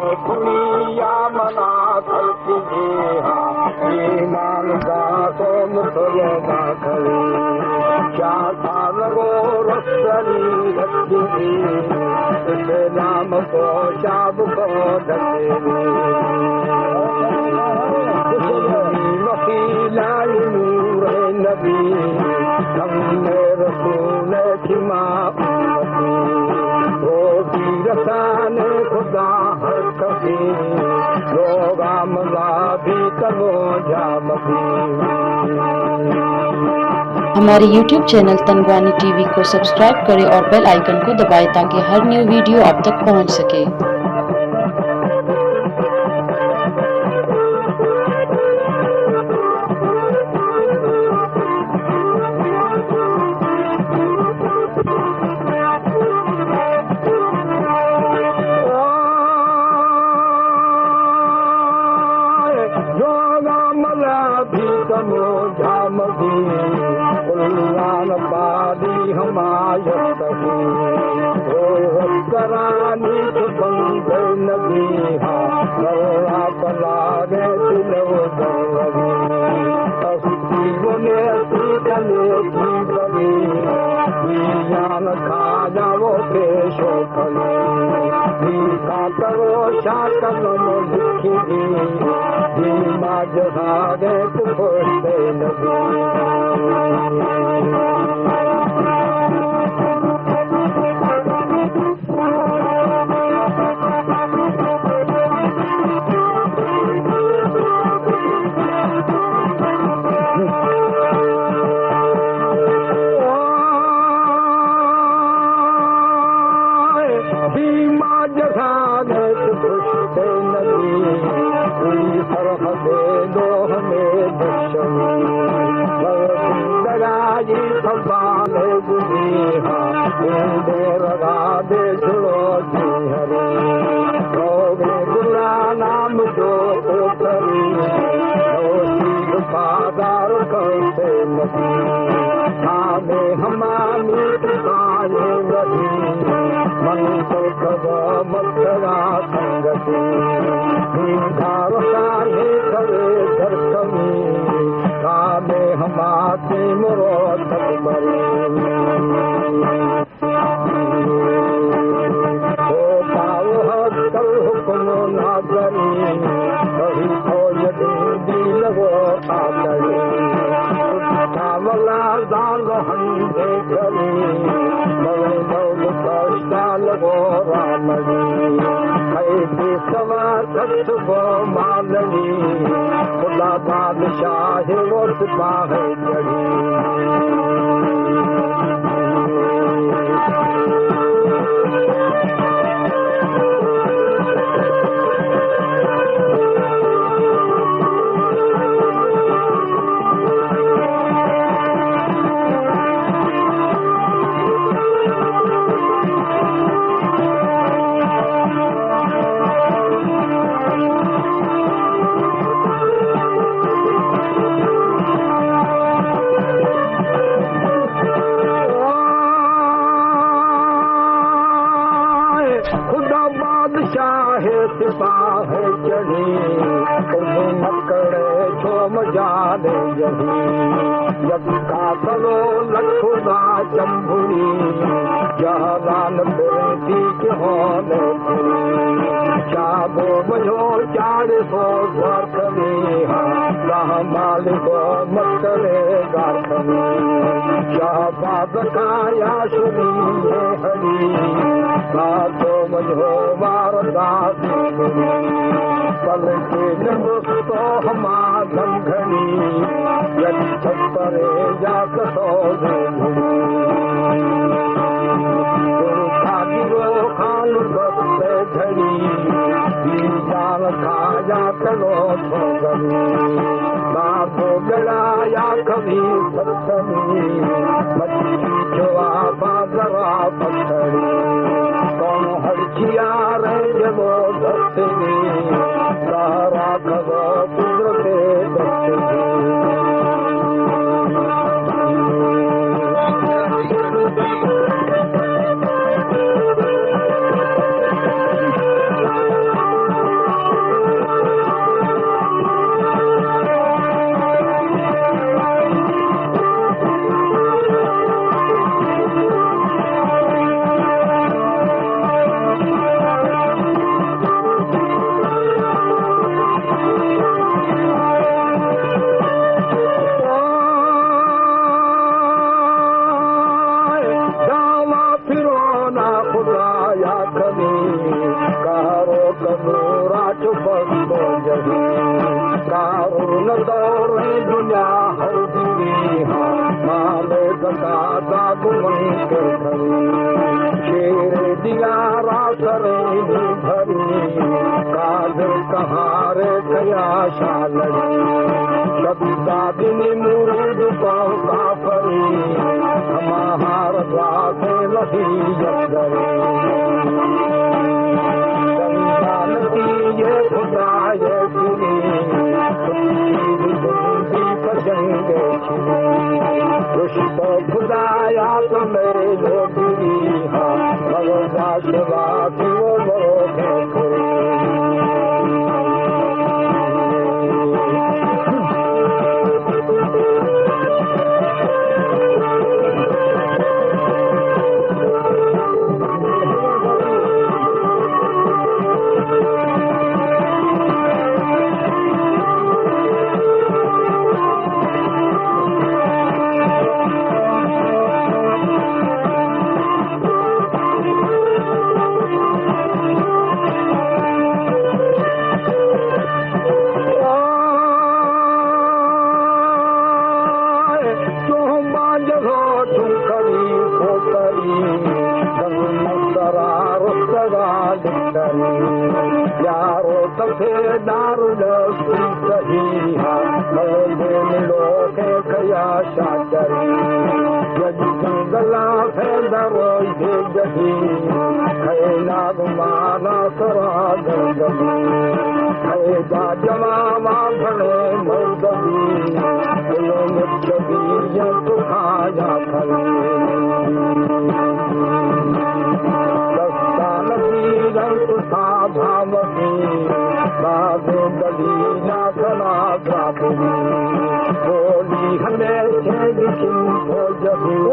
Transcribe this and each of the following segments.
दुनिया मना करती ईमान का तो मुसलमा करे क्या था लगो रस्तरी रखी इसे नाम को शाब को ढके वकीला नूर नबी हमने रसूल की माँ रसान खुदा हर कभी लोगा मजा भी करो जामती। हमारे YouTube चैनल तनवानी टीवी को सब्सक्राइब करें और बेल आइकन को दबाएं ताकि हर न्यू वीडियो आप तक पहुंच सके। बादी हमायत करानी बंद नबी हा लागे दिलो जीवने सीखने की बड़ी ज्ञान खा जाओ पेशो करो करो शाकलो लिखी दिमाग भागे पुछते नबी खुदा बादशाह वो सिपाह चढ़ी सिपाह चढ़ी मकड़े छोम जाने यही यका करो लखुदा चंबुरी जहान बेटी के होने चाबो मजो 400 गाखनी मालिको मकड़े गाखनी शाबाद काया सुनी हरी तो मजो वारदा पल के तो हमा धमघनी परे जा कसो खान बसते झड़ी जाल खाया करो छोगनी बाबो गड़ाया कभी सत्सनी मच्छी जोआ बाजरा पत्थरी कौन हरचिया रहे जबो धरती सहारा खबो कुदरते दर्शनी बस्तो जही कारून दौरे दुनिया हौदी माले दादा गुमन के धरी शेर दियारा सरे भरी काज कहारे कया शालरी सबका दिन मुर्द पौधा परी हमार द्वासे लही जगरे ये खुदा ये सुनी पसंदे पुष्प खुदाया तो मेरे लोगी भगवा शिवा की वो बड़ो यारो तथे दारू सही मिलो के खया शाचरी गला फैदरो ये जही खैना गुमाना सरा गंगली खैदा जमावा भले मर्दली बोलो मुझे बीज तो खाया फली भावती बाबे दलीला कला प्रापुरी बोली हमें हो जबी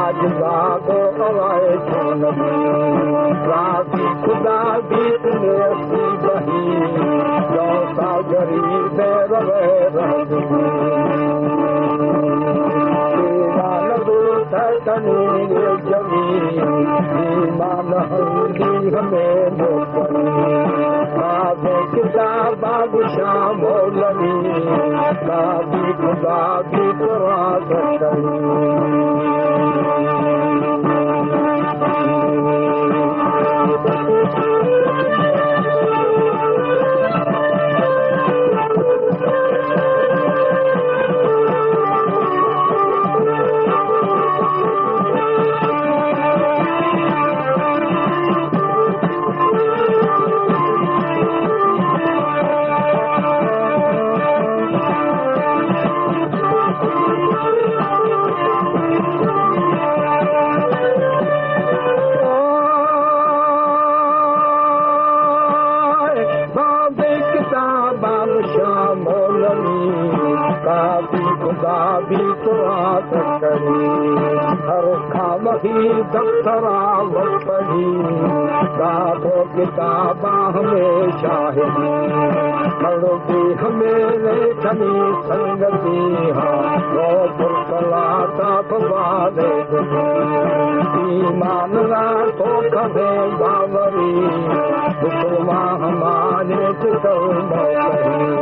आज बागो अवाए राती खुदा बीत में बही जौसा गरीब रवे तनी जमी मान हल्दी हमें किताब बादशाह मौलवी काबी खुदा की कुरान हर खामही दफ्तरा वही गाथो किताबा हमें शाहिदी मर्दी हमें लेखनी संगति रो पुरसलाता फवादे ईमान ला तो कभे बावरी हुक्मा हमारे चितौ मौली